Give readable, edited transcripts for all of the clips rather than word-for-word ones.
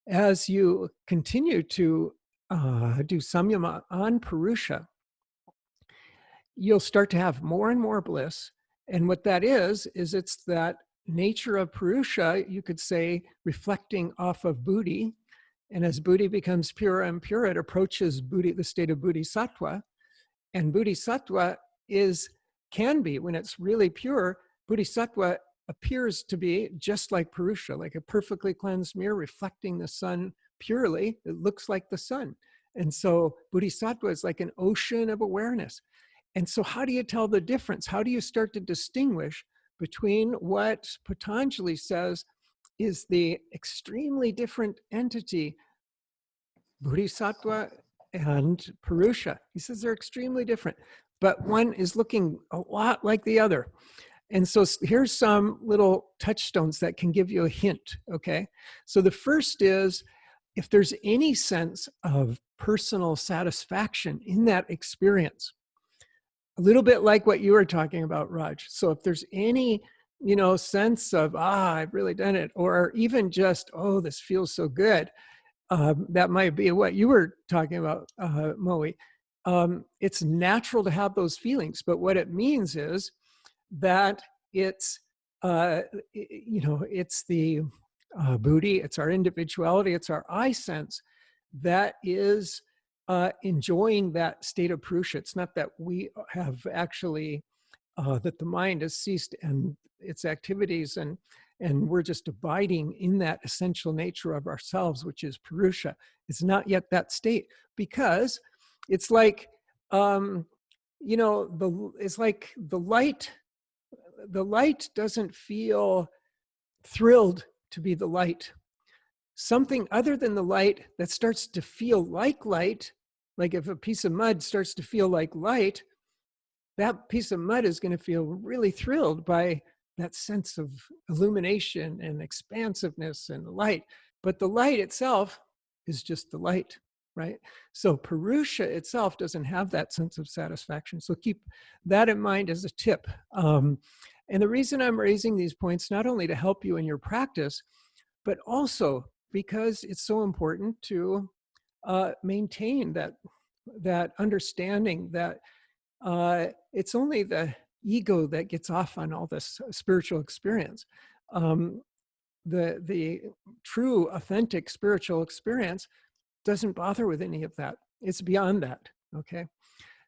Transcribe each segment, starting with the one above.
as you continue to do samyama on Purusha, you'll start to have more and more bliss. And what that is it's that nature of Purusha, you could say, reflecting off of buddhi. And as buddhi becomes purer and purer, it approaches buddhi, the state of bodhisattva. And bodhisattva can be, when it's really pure, bodhisattva appears to be just like Purusha, like a perfectly cleansed mirror reflecting the sun purely. It looks like the sun. And so bodhisattva is like an ocean of awareness. And so how do you tell the difference? How do you start to distinguish between what Patanjali says is the extremely different entity, bodhisattva and Purusha? He says they're extremely different, but one is looking a lot like the other. And so here's some little touchstones that can give you a hint, okay? So the first is, if there's any sense of personal satisfaction in that experience, a little bit like what you were talking about, Raj. So if there's any, sense of, I've really done it, or even just, oh, this feels so good, that might be what you were talking about, Moe. It's natural to have those feelings, but what it means is that it's, it's the buddhi, it's our individuality, it's our I sense that is enjoying that state of Purusha. It's not that we have actually, that the mind has ceased and its activities, and we're just abiding in that essential nature of ourselves, which is Purusha. It's not yet that state, because it's like, it's like the light doesn't feel thrilled to be the light. Something other than the light that starts to feel like light, like if a piece of mud starts to feel like light, that piece of mud is going to feel really thrilled by that sense of illumination and expansiveness and light. But the light itself is just the light, right? So Purusha itself doesn't have that sense of satisfaction. So keep that in mind as a tip. And the reason I'm raising these points, not only to help you in your practice, but also because it's so important to maintain that understanding that it's only the ego that gets off on all this spiritual experience. The true, authentic spiritual experience doesn't bother with any of that. It's beyond that, okay?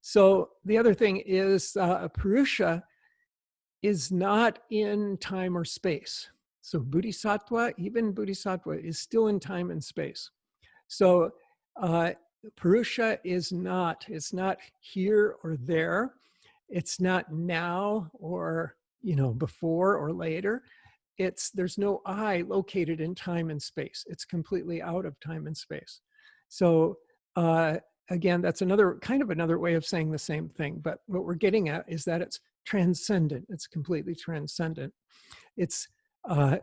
So the other thing is Purusha is not in time or space. So bodhisattva, even bodhisattva, is still in time and space. So Purusha is not, it's not here or there. It's not now or, before or later. There's no I located in time and space. It's completely out of time and space. So again, that's another way of saying the same thing. But what we're getting at is that it's transcendent. It's completely transcendent. It's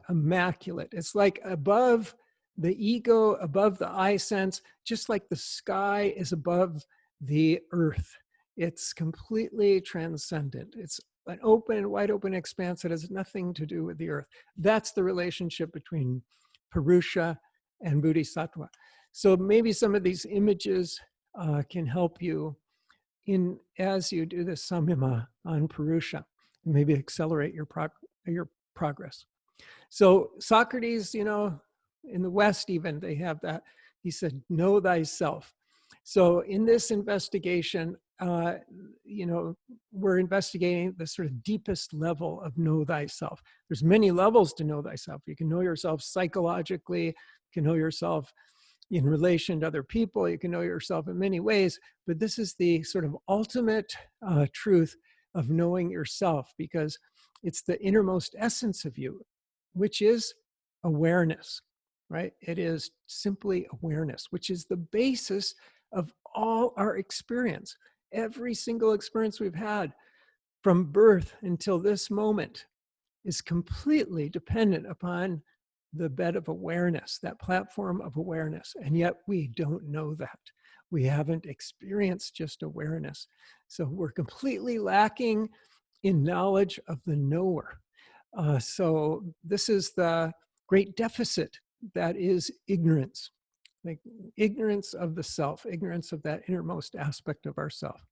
immaculate. It's like above the ego, above the I sense, just like the sky is above the earth. It's completely transcendent. It's an open, wide open expanse that has nothing to do with the earth. That's the relationship between Purusha and Bodhisattva. So maybe some of these images can help you as you do this samyama on Purusha, and maybe accelerate your progress. So Socrates, in the West even, they have that. He said, know thyself. So in this investigation, we're investigating the sort of deepest level of know thyself. There's many levels to know thyself. You can know yourself psychologically, you can know yourself in relation to other people, you can know yourself in many ways, but this is the sort of ultimate truth of knowing yourself, because it's the innermost essence of you, which is awareness, right? It is simply awareness, which is the basis of all our experience. Every single experience we've had from birth until this moment is completely dependent upon the bed of awareness, that platform of awareness. And yet we don't know that. We haven't experienced just awareness. So we're completely lacking in knowledge of the knower. So this is the great deficit that is ignorance, like ignorance of the self, ignorance of that innermost aspect of ourself.